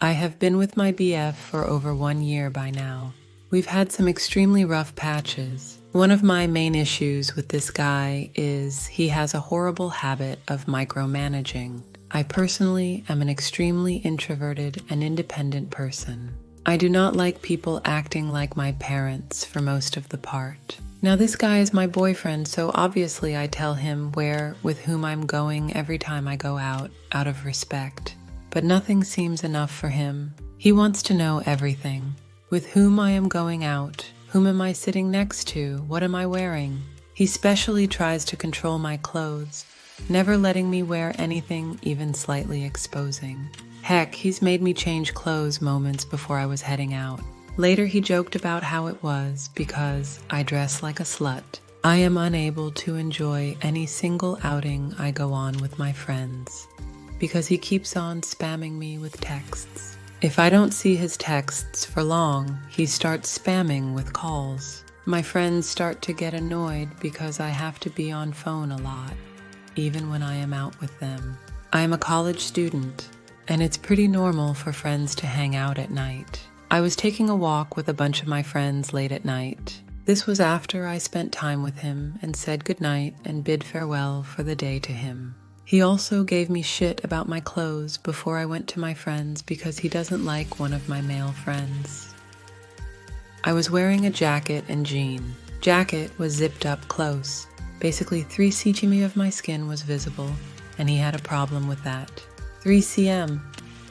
I have been with my BF for over 1 year by now. We've had some extremely rough patches. One of my main issues with this guy is he has a horrible habit of micromanaging. I personally am an extremely introverted and independent person. I do not like people acting like my parents for most of the part. Now this guy is my boyfriend, so obviously I tell him where, with whom I'm going every time I go out of respect. But nothing seems enough for him. He wants to know everything. With whom I am going out, whom am I sitting next to, what am I wearing? He specially tries to control my clothes, never letting me wear anything even slightly exposing. Heck, he's made me change clothes moments before I was heading out. Later he joked about how it was because I dress like a slut. I am unable to enjoy any single outing I go on with my friends because he keeps on spamming me with texts. If I don't see his texts for long, he starts spamming with calls. My friends start to get annoyed because I have to be on phone a lot, even when I am out with them. I am a college student, and it's pretty normal for friends to hang out at night. I was taking a walk with a bunch of my friends late at night. This was after I spent time with him and said goodnight and bid farewell for the day to him. He also gave me shit about my clothes before I went to my friends because he doesn't like one of my male friends. I was wearing a jacket and jean. Jacket was zipped up close. Basically 3 cm of my skin was visible, and he had a problem with that. 3 cm.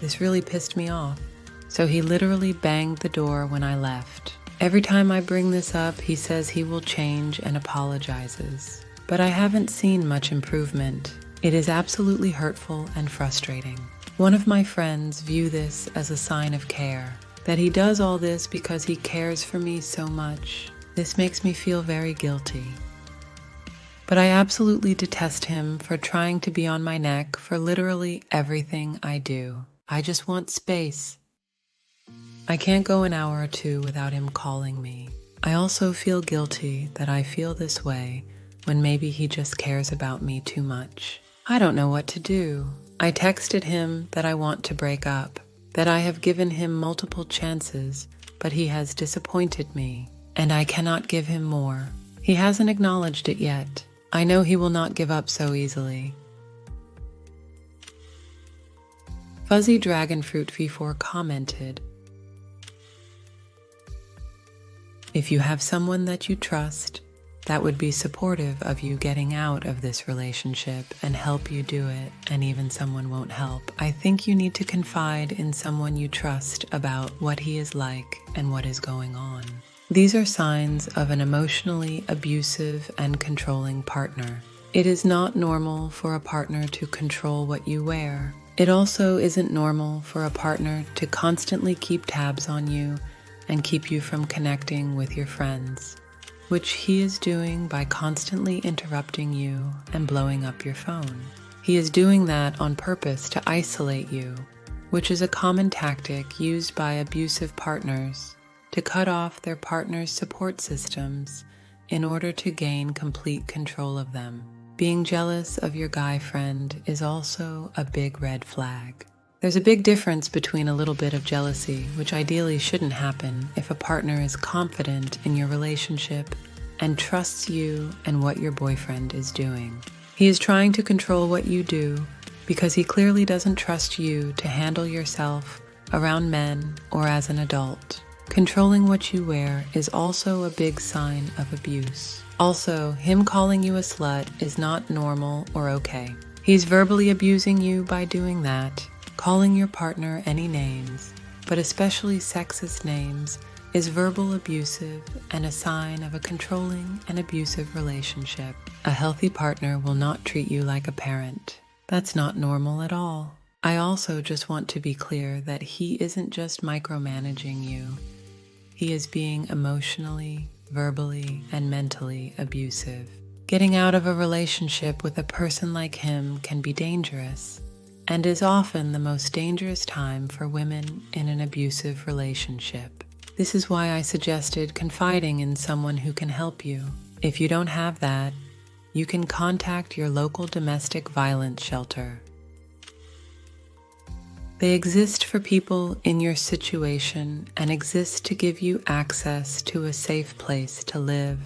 This really pissed me off. So he literally banged the door when I left. Every time I bring this up, he says he will change and apologizes. But I haven't seen much improvement. It is absolutely hurtful and frustrating. One of my friends view this as a sign of care, that he does all this because he cares for me so much. This makes me feel very guilty. But I absolutely detest him for trying to be on my neck for literally everything I do. I just want space. I can't go an hour or two without him calling me. I also feel guilty that I feel this way when maybe he just cares about me too much. I don't know what to do. I texted him that I want to break up, that I have given him multiple chances, but he has disappointed me, and I cannot give him more. He hasn't acknowledged it yet. I know he will not give up so easily. Fuzzy Dragonfruit V4 commented, "If you have someone that you trust, that would be supportive of you getting out of this relationship and help you do it, and even someone won't help, I think you need to confide in someone you trust about what he is like and what is going on. These are signs of an emotionally abusive and controlling partner. It is not normal for a partner to control what you wear. It also isn't normal for a partner to constantly keep tabs on you and keep you from connecting with your friends, which he is doing by constantly interrupting you and blowing up your phone. He is doing that on purpose to isolate you, which is a common tactic used by abusive partners to cut off their partner's support systems in order to gain complete control of them. Being jealous of your guy friend is also a big red flag. There's a big difference between a little bit of jealousy, which ideally shouldn't happen if a partner is confident in your relationship and trusts you and what your boyfriend is doing. He is trying to control what you do because he clearly doesn't trust you to handle yourself around men or as an adult. Controlling what you wear is also a big sign of abuse. Also, him calling you a slut is not normal or okay. He's verbally abusing you by doing that. Calling your partner any names, but especially sexist names, is verbal abusive and a sign of a controlling and abusive relationship. A healthy partner will not treat you like a parent. That's not normal at all. I also just want to be clear that he isn't just micromanaging you. He is being emotionally, verbally, and mentally abusive. Getting out of a relationship with a person like him can be dangerous, and is often the most dangerous time for women in an abusive relationship. This is why I suggested confiding in someone who can help you. If you don't have that, you can contact your local domestic violence shelter. They exist for people in your situation and exist to give you access to a safe place to live,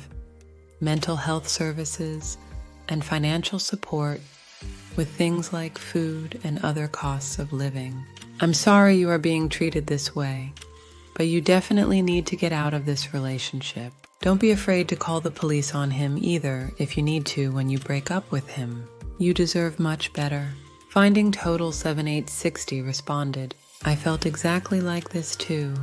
mental health services, and financial support with things like food and other costs of living. I'm sorry you are being treated this way, but you definitely need to get out of this relationship. Don't be afraid to call the police on him either if you need to when you break up with him. You deserve much better. Finding Total 7860 responded, I felt exactly like this too,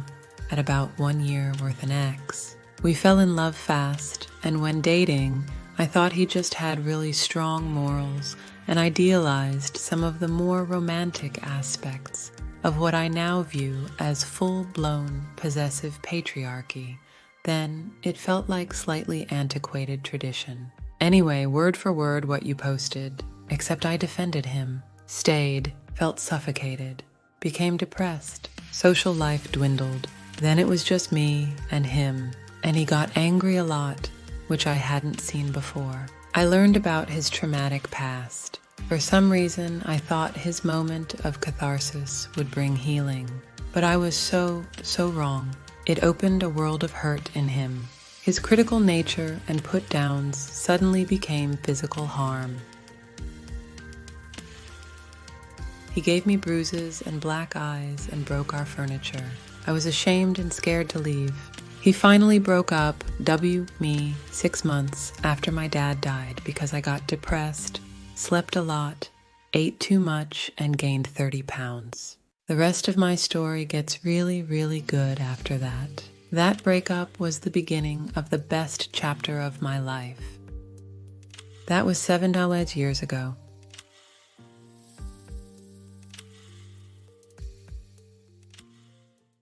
at about 1 year with an ex. We fell in love fast, and when dating, I thought he just had really strong morals and idealized some of the more romantic aspects of what I now view as full-blown possessive patriarchy. Then it felt like slightly antiquated tradition. Anyway, word for word what you posted, except I defended him. Stayed, felt suffocated, became depressed, social life dwindled. Then it was just me and him, and he got angry a lot, which I hadn't seen before. I learned about his traumatic past. For some reason, I thought his moment of catharsis would bring healing, but I was so wrong. It opened a world of hurt in him. His critical nature and put-downs suddenly became physical harm. He gave me bruises and black eyes and broke our furniture. I was ashamed and scared to leave. He finally broke up, me 6 months after my dad died because I got depressed, slept a lot, ate too much, and gained 30 pounds. The rest of my story gets really good after that. That breakup was the beginning of the best chapter of my life. That was 7 years ago.